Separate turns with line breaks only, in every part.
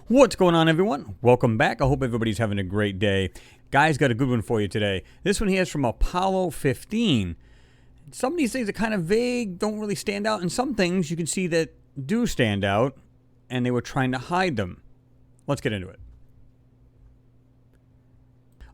What's going on, everyone? Welcome back. I hope everybody's having a great day. Guys, got a good one for you today. This one here is from Apollo 15. Some of these things are kind of vague, don't really stand out, and some things you can see that do stand out, and they were trying to hide them. Let's get into it.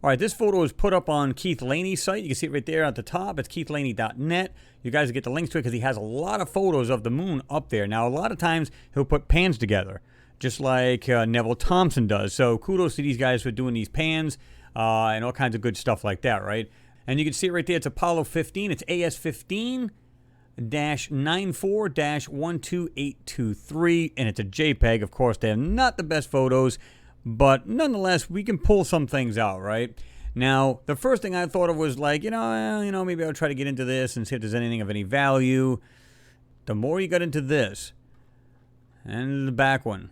All right, this photo is put up on Keith Laney's site. You can see it right there at the top. It's keithlaney.net. You guys will get the links to it because he has a lot of photos of the moon up there. Now, a lot of times he'll put pans together, just like Neville Thompson does. So kudos to these guys for doing these pans and all kinds of good stuff like that, right? And you can see it right there. It's Apollo 15. It's AS15-94-12823, and it's a JPEG. Of course, they're not the best photos, but nonetheless, we can pull some things out, right? Now, the first thing I thought of was like, maybe I'll try to get into this and see if there's anything of any value. The more you got into this, and the back one,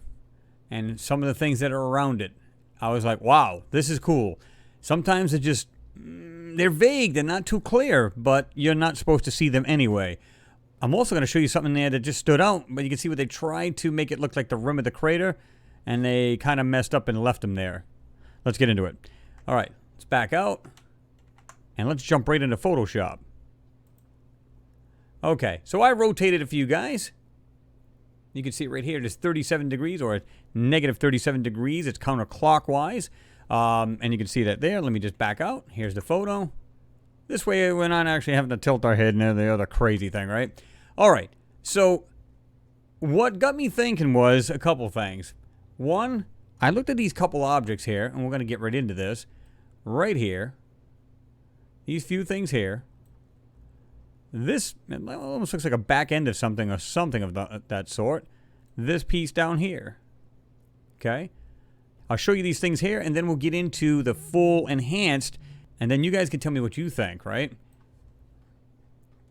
and some of the things that are around it, I was like, wow, this is cool. Sometimes they're vague, they're not too clear, but you're not supposed to see them anyway. I'm also going to show you something there that just stood out, but you can see where they tried to make it look like the rim of the crater, and they kind of messed up and left them there. Let's get into it. All right, let's back out, and let's jump right into Photoshop. Okay, so I rotated it for you guys. You can see it right here. It is 37 degrees or negative 37 degrees. It's counterclockwise. And you can see that there. Let me just back out. Here's the photo. This way we're not actually having to tilt our head and the other crazy thing, right? All right. So what got me thinking was a couple things. One, I looked at these couple objects here, and we're going to get right into this. Right here. These few things here. This almost looks like a back end of something or something of that sort. This piece down here. Okay? I'll show you these things here, and then we'll get into the full enhanced, and then you guys can tell me what you think, right?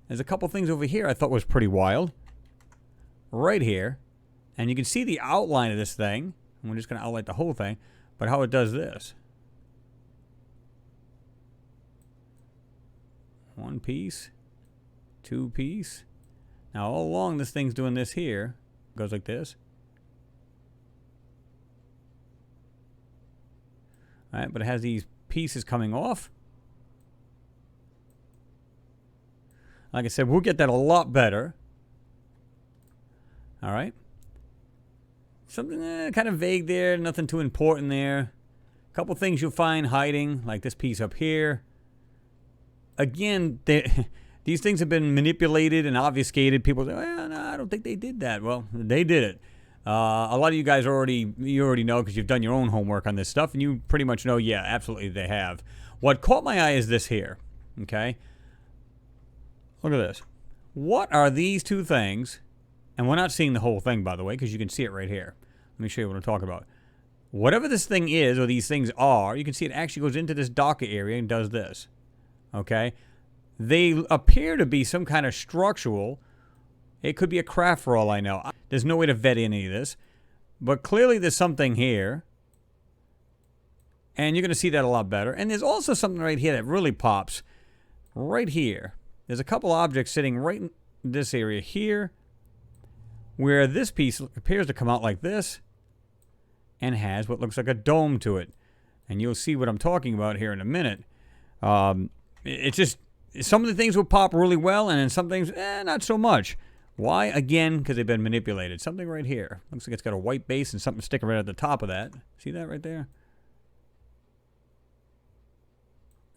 There's a couple things over here I thought was pretty wild. Right here. And you can see the outline of this thing. And we're just going to outline the whole thing, but how it does this. One piece. Two piece. Now all along this thing's doing this here. It goes like this. Alright, but it has these pieces coming off. Like I said, we'll get that a lot better. Alright. Something kind of vague there, nothing too important there. A couple things you'll find hiding, like this piece up here. Again, these things have been manipulated and obfuscated. People say, well, no, I don't think they did that. Well, they did it. A lot of you guys already know because you've done your own homework on this stuff, and you pretty much know, yeah, absolutely they have. What caught my eye is this here, okay? Look at this. What are these two things? And we're not seeing the whole thing, by the way, because you can see it right here. Let me show you what I'm talking about. Whatever this thing is, or these things are, you can see it actually goes into this docker area and does this, okay? They appear to be some kind of structural. It could be a craft for all I know. There's no way to vet any of this. But clearly there's something here. And you're going to see that a lot better. And there's also something right here that really pops. Right here. There's a couple objects sitting right in this area here. Where this piece appears to come out like this. And has what looks like a dome to it. And you'll see what I'm talking about here in a minute. It's just, some of the things will pop really well. And then some things, not so much. Why? Again, because they've been manipulated. Something right here. Looks like it's got a white base and something sticking right at the top of that. See that right there?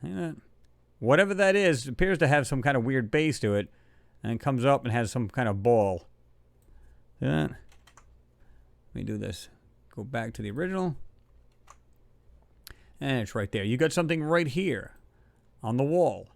See that? Whatever that is, appears to have some kind of weird base to it. And it comes up and has some kind of ball. See that? Let me do this. Go back to the original. And it's right there. You got something right here on the wall.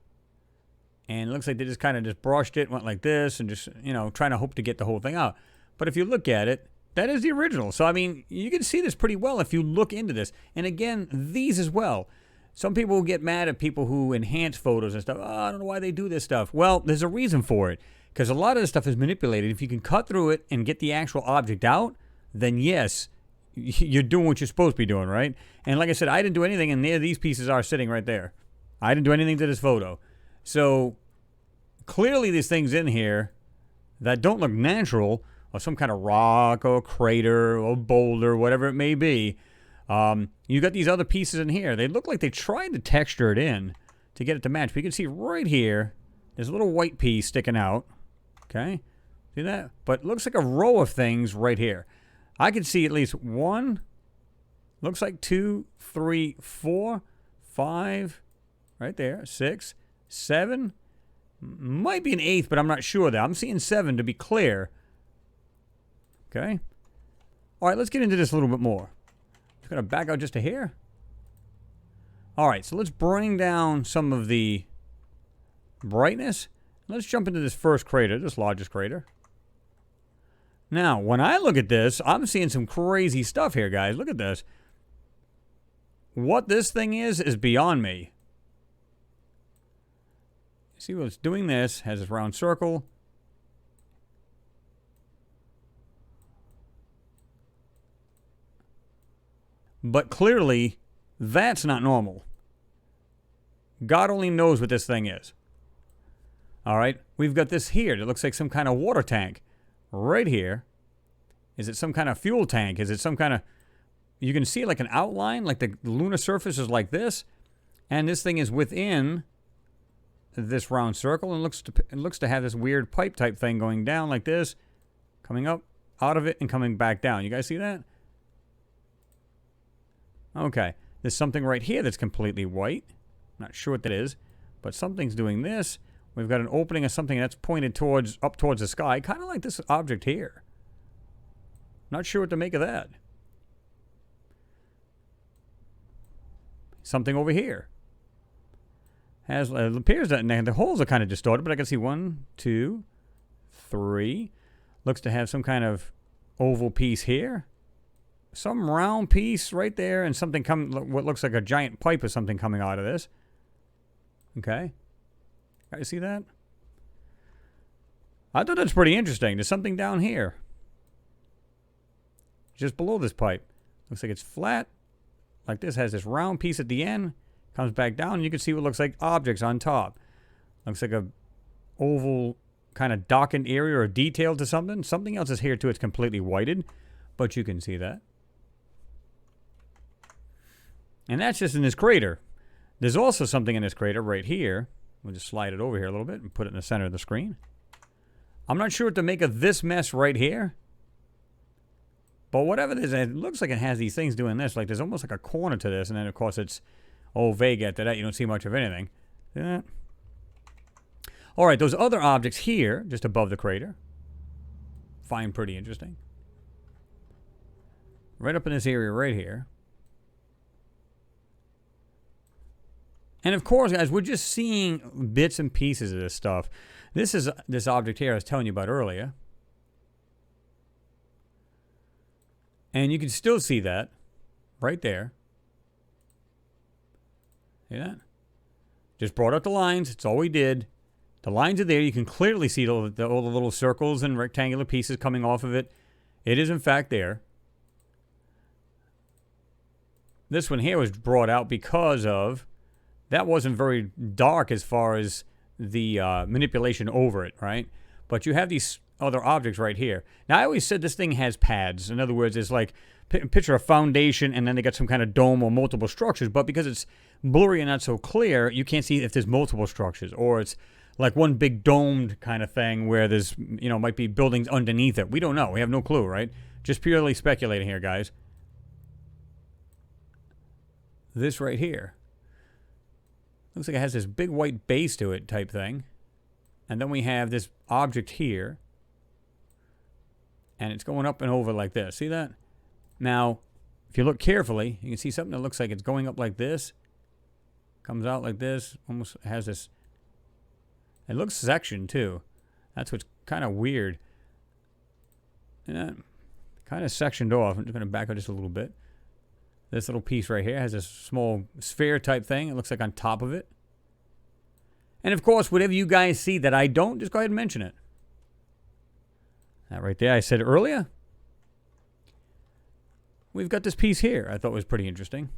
And it looks like they just kind of just brushed it, went like this, and just, trying to hope to get the whole thing out. But if you look at it, that is the original. So, I mean, you can see this pretty well if you look into this. And again, these as well. Some people will get mad at people who enhance photos and stuff. Oh, I don't know why they do this stuff. Well, there's a reason for it. Because a lot of this stuff is manipulated. If you can cut through it and get the actual object out, then yes, you're doing what you're supposed to be doing, right? And like I said, I didn't do anything, and there these pieces are sitting right there. I didn't do anything to this photo. So clearly there's things in here that don't look natural, or some kind of rock or crater or boulder, whatever it may be. You got these other pieces in here. They look like they tried to texture it in to get it to match. But you can see right here, there's a little white piece sticking out. Okay? See that? But it looks like a row of things right here. I can see at least 1, looks like 2, 3, 4, 5, right there, 6, 7. Might be an 8th, but I'm not sure there. I'm seeing 7 to be clear. Okay? All right, let's get into this a little bit more. Just going to back out just a hair. All right, so let's bring down some of the brightness. Let's jump into this first crater, this largest crater. Now, when I look at this, I'm seeing some crazy stuff here, guys. Look at this. What this thing is beyond me. See what it's doing this, has this round circle. But clearly, that's not normal. God only knows what this thing is. All right, we've got this here that looks like some kind of water tank. Right here. Is it some kind of fuel tank? Is it some kind of... You can see like an outline, like the lunar surface is like this. And this thing is within this round circle and it looks to have this weird pipe type thing going down like this, coming up out of it and coming back down. You guys see that? Okay. There's something right here that's completely white. Not sure what that is, but something's doing this. We've got an opening of something that's pointed towards up towards the sky, kind of like this object here. Not sure what to make of that. Something over here. It appears that the holes are kind of distorted, but I can see 1, 2, 3. Looks to have some kind of oval piece here. Some round piece right there, and something what looks like a giant pipe or something coming out of this. Okay. Guys see that? I thought that's pretty interesting. There's something down here. Just below this pipe. Looks like it's flat. Like this, has this round piece at the end. Comes back down, and you can see what looks like objects on top. Looks like a oval kind of darkened area or detail to something. Something else is here too. It's completely whited, but you can see that. And that's just in this crater. There's also something in this crater right here. We'll just slide it over here a little bit and put it in the center of the screen. I'm not sure what to make of this mess right here. But whatever it is, it looks like it has these things doing this. Like there's almost like a corner to this. And then, of course, it's vague after that. You don't see much of anything. See that? All right, those other objects here, just above the crater, find pretty interesting. Right up in this area right here. And of course, guys, we're just seeing bits and pieces of this stuff. This is this object here I was telling you about earlier. And you can still see that right there. See that? Just brought out the lines. That's all we did. The lines are there. You can clearly see all the little circles and rectangular pieces coming off of it. It is, in fact, there. This one here was brought out because of... That wasn't very dark as far as the manipulation over it, right? But you have these other objects right here. Now, I always said this thing has pads. In other words, it's like, picture a foundation and then they got some kind of dome or multiple structures. But because it's blurry and not so clear, you can't see if there's multiple structures. Or it's like one big domed kind of thing where there's, might be buildings underneath it. We don't know. We have no clue, right? Just purely speculating here, guys. This right here. Looks like it has this big white base to it type thing. And then we have this object here. And it's going up and over like this. See that? Now, if you look carefully, you can see something that looks like it's going up like this. Comes out like this. Almost has this... It looks sectioned too. That's what's kind of weird. Yeah, kind of sectioned off. I'm just going to back up just a little bit. This little piece right here has a small sphere type thing. It looks like on top of it. And of course, whatever you guys see that I don't, just go ahead and mention it. That right there, I said earlier. We've got this piece here I thought was pretty interesting.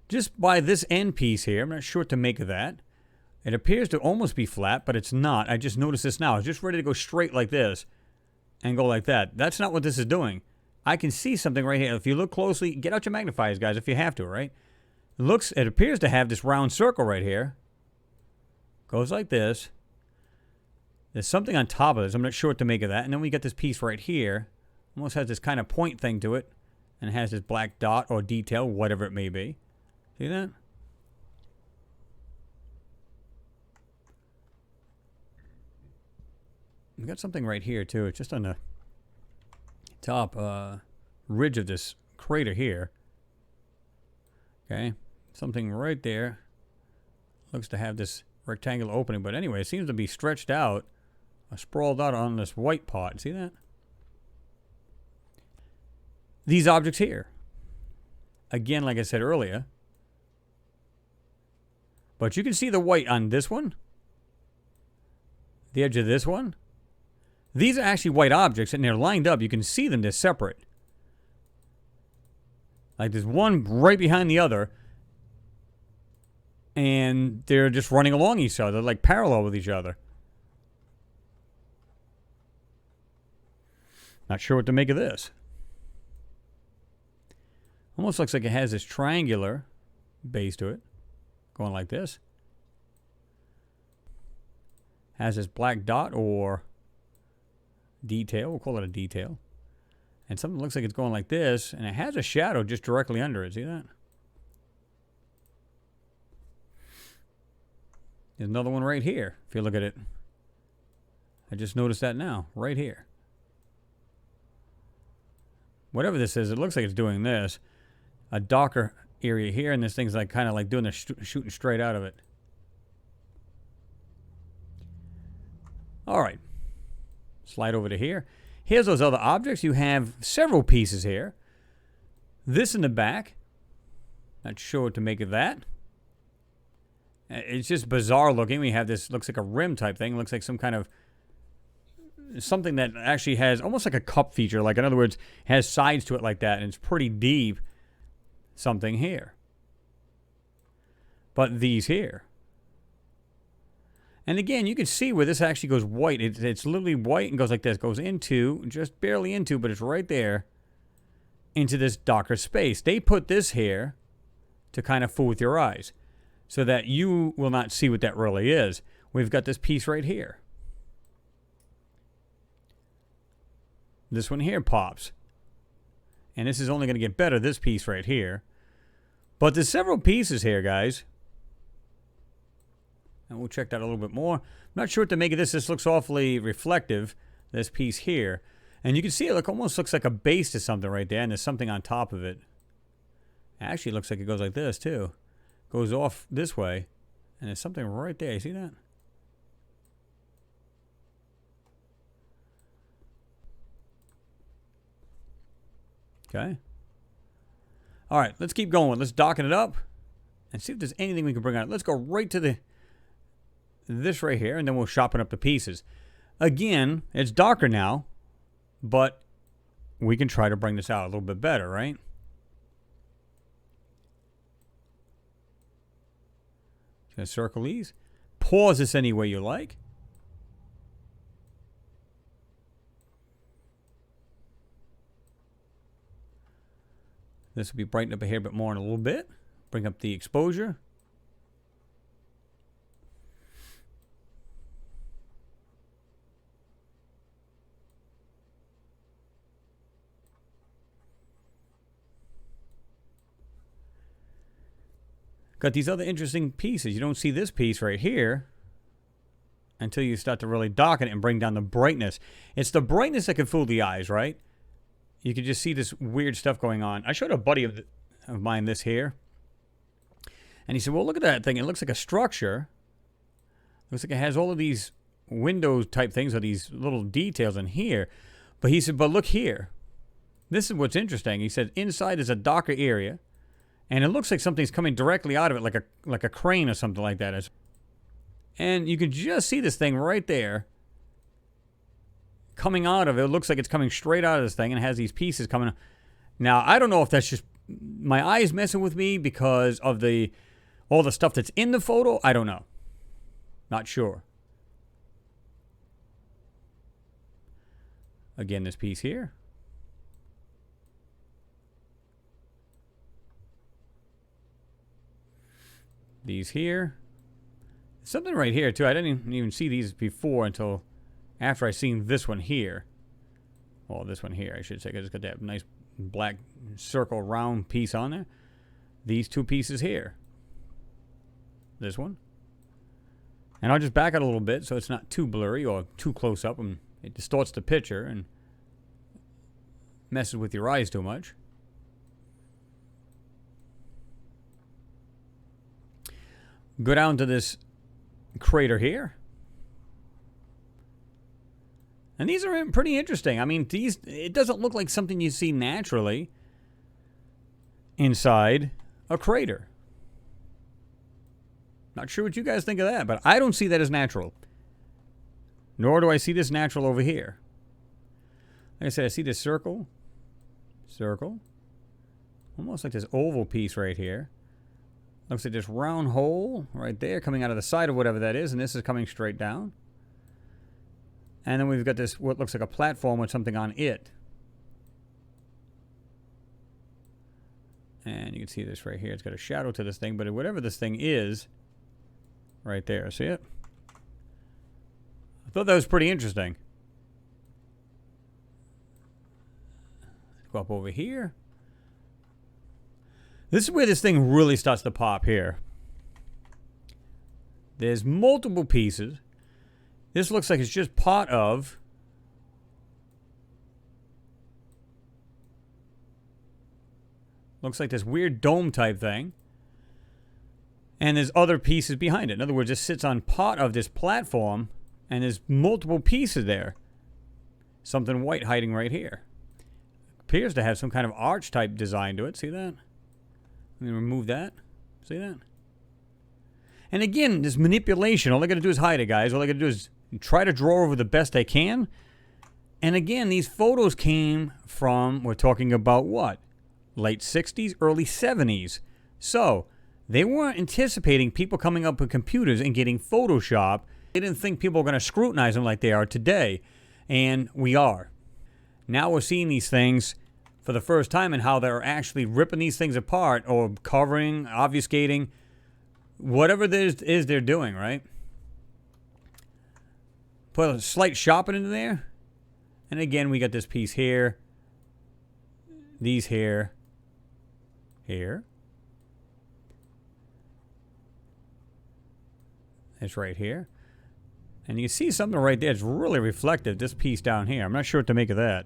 Just by this end piece here, I'm not sure what to make of that. It appears to almost be flat, but it's not. I just noticed this now. It's just ready to go straight like this and go like that. That's not what this is doing. I can see something right here. If you look closely, get out your magnifiers, guys, if you have to, right? It appears to have this round circle right here. Goes like this. There's something on top of this. I'm not sure what to make of that. And then we get this piece right here. Almost has this kind of point thing to it. And it has this black dot or detail, whatever it may be. See that? We got something right here, too. It's just on the top ridge of this crater here. Okay. Something right there. Looks to have this rectangular opening. But anyway, it seems to be stretched out. Sprawled out on this white pot. See that? These objects here. Again, like I said earlier. But you can see the white on this one. The edge of this one. These are actually white objects, and they're lined up. You can see them. They're separate. Like there's one right behind the other. And they're just running along each other, like parallel with each other. Not sure what to make of this. Almost looks like it has this triangular base to it. Going like this. Has this black dot or detail. We'll call it a detail. And something looks like it's going like this. And it has a shadow just directly under it. See that? There's another one right here. If you look at it. I just noticed that now. Right here. Whatever this is, it looks like it's doing this. A darker area here, and this thing's like kind of like doing the shooting straight out of it. All right. Slide over to here. Here's those other objects. You have several pieces here. This in the back. Not sure what to make of that. It's just bizarre looking. We have this, looks like a rim type thing. Looks like some kind of something that actually has almost like a cup feature. Like, in other words, has sides to it like that. And it's pretty deep. Something here. But these here. And again, you can see where this actually goes white. It's literally white and goes like this. Goes into, just barely into, but it's right there. Into this darker space. They put this here to kind of fool with your eyes. So that you will not see what that really is. We've got this piece right here. This one here pops. And this is only going to get better, this piece right here. But there's several pieces here, guys. And we'll check that a little bit more. I'm not sure what to make of this. This looks awfully reflective, this piece here. And you can see it almost looks like a base to something right there. And there's something on top of it. Actually, it looks like it goes like this, too. Goes off this way. And there's something right there. You see that? Okay. All right, let's keep going. Let's darken it up and see if there's anything we can bring out. Let's go right to this right here, and then we'll sharpen up the pieces. Again, it's darker now, but we can try to bring this out a little bit better, right? Just gonna circle these. Pause this any way you like. This will be brightened up here a bit more in a little bit. Bring up the exposure. Got these other interesting pieces. You don't see this piece right here until you start to really darken it and bring down the brightness. It's the brightness that can fool the eyes, right? You can just see this weird stuff going on. I showed a buddy of mine this here. And he said, well, look at that thing. It looks like a structure. Looks like it has all of these window type things or these little details in here. But he said, but look here. This is what's interesting. He said, inside is a darker area. And it looks like something's coming directly out of it, like a crane or something like that. And you can just see this thing right there. Coming out of it. It looks like it's coming straight out of this thing and it has these pieces coming. Now, I don't know if that's just my eyes messing with me because of all the stuff that's in the photo. I don't know. Not sure. Again, this piece here. These here. Something right here, too. I didn't even see these before until after I seen this one here. Well, this one here, I should say. I just got that nice black circle round piece on there. These two pieces here. This one. And I'll just back it a little bit so it's not too blurry or too close up, and it distorts the picture and messes with your eyes too much. Go down to this crater here. And these are pretty interesting. I mean, it doesn't look like something you see naturally inside a crater. Not sure what you guys think of that, but I don't see that as natural. Nor do I see this natural over here. Like I said, I see this circle. Circle. Almost like this oval piece right here. Looks like this round hole right there coming out of the side of whatever that is, and this is coming straight down. And then we've got this, what looks like a platform with something on it. And you can see this right here. It's got a shadow to this thing, but whatever this thing is, right there, see it? I thought that was pretty interesting. Let's go up over here. This is where this thing really starts to pop here. There's multiple pieces. This looks like it's just part of looks like this weird dome type thing. And there's other pieces behind it. In other words, it sits on part of this platform, and there's multiple pieces there. Something white hiding right here. Appears to have some kind of arch type design to it. See that? Let me remove that. See that? And again, this manipulation, all I got to do is hide it, guys. All I got to do is try to draw over the best I can. And again, these photos came from, we're talking about what? Late 60s, early 70s. So, they weren't anticipating people coming up with computers and getting Photoshop. They didn't think people were going to scrutinize them like they are today. And we are. Now we're seeing these things for the first time and how they're actually ripping these things apart or covering, obfuscating, whatever this is they're doing, right? Put a slight sharpening in there. And again, we got this piece here. These here. Here. It's right here. And you can see something right there. It's really reflective, this piece down here. I'm not sure what to make of that.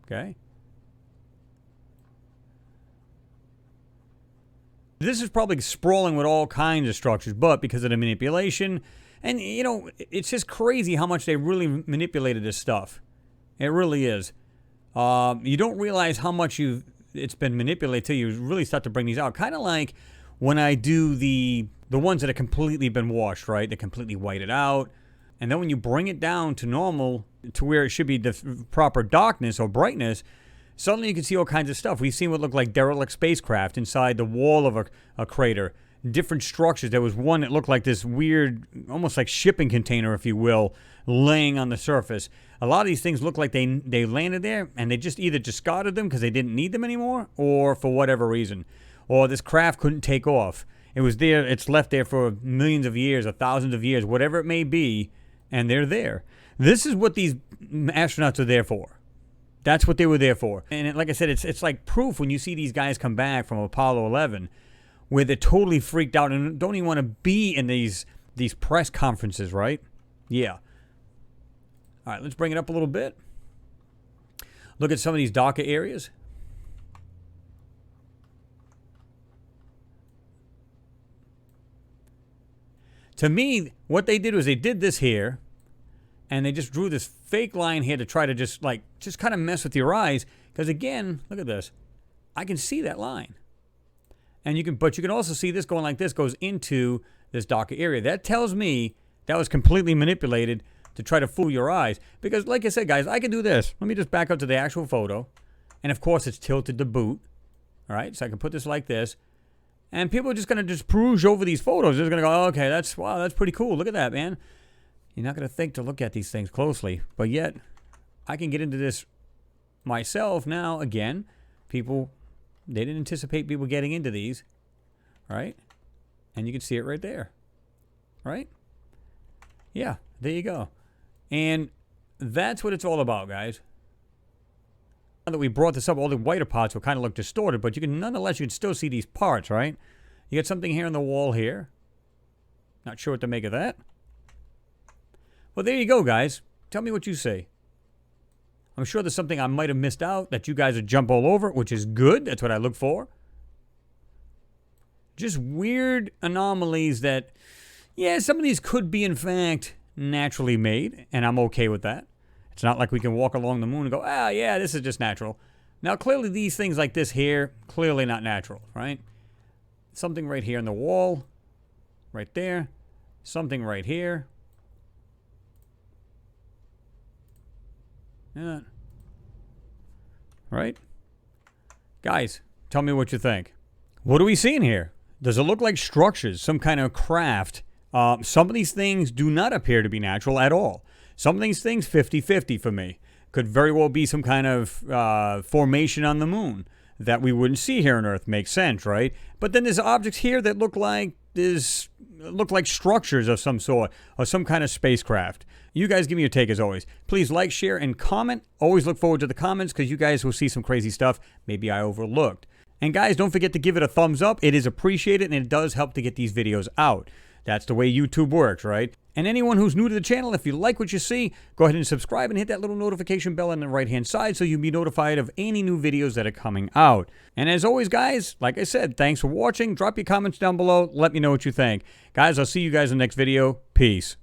Okay. This is probably sprawling with all kinds of structures, but because of the manipulation, and you know, it's just crazy how much they really manipulated this stuff. It really is. You don't realize how much it's been manipulated till you really start to bring these out. Kind of like when I do the ones that have completely been washed, right? They're completely whited out. And then when you bring it down to normal, to where it should be the proper darkness or brightness, suddenly you can see all kinds of stuff. We've seen what looked like derelict spacecraft inside the wall of a crater. Different structures. There was one that looked like this weird, almost like shipping container, if you will, laying on the surface. A lot of these things look like they landed there, and they just either discarded them because they didn't need them anymore, or for whatever reason. Or this craft couldn't take off. It was there, it's left there for millions of years or thousands of years, whatever it may be, and they're there. This is what these astronauts are there for. That's what they were there for. And like I said, it's like proof when you see these guys come back from Apollo 11, where they're totally freaked out and don't even want to be in these press conferences, right? Yeah. All right, let's bring it up a little bit. Look at some of these darker areas. To me, what they did was they did this here, and they just drew this fake line here to try to just kind of mess with your eyes. Because again, look at this. I can see that line. And but you can also see this going like this, goes into this darker area. That tells me that was completely manipulated to try to fool your eyes. Because like I said, guys, I can do this. Let me just back up to the actual photo. And of course, it's tilted to boot. All right, so I can put this like this. And people are just going to just peruse over these photos. They're going to go, oh, okay, wow, that's pretty cool. Look at that, man. You're not going to think to look at these things closely. But yet, I can get into this myself now. Again, people, they didn't anticipate people getting into these, right? And you can see it right there, right? Yeah, there you go. And that's what it's all about, guys. Now that we brought this up, all the whiter parts will kind of look distorted, but you can nonetheless, you can still see these parts, right? You got something here on the wall here. Not sure what to make of that. Well, there you go, guys. Tell me what you say. I'm sure there's something I might have missed out that you guys would jump all over, which is good. That's what I look for. Just weird anomalies that, yeah, some of these could be, in fact, naturally made, and I'm okay with that. It's not like we can walk along the moon and go, ah, yeah, this is just natural. Now, clearly these things like this here, clearly not natural, right? Something right here on the wall, right there. Something right here. Yeah. Right? Guys, tell me what you think. What are we seeing here? Does it look like structures, some kind of craft? Some of these things do not appear to be natural at all. Some of these things, 50-50 for me. Could very well be some kind of formation on the moon that we wouldn't see here on Earth. Makes sense, right? But then there's objects here that look like structures of some sort, or some kind of spacecraft. You guys give me your take as always. Please like, share, and comment. Always look forward to the comments because you guys will see some crazy stuff maybe I overlooked. And guys, don't forget to give it a thumbs up. It is appreciated, and it does help to get these videos out. That's the way YouTube works, right? And anyone who's new to the channel, if you like what you see, go ahead and subscribe and hit that little notification bell on the right-hand side so you'll be notified of any new videos that are coming out. And as always, guys, like I said, thanks for watching. Drop your comments down below. Let me know what you think. Guys, I'll see you guys in the next video. Peace.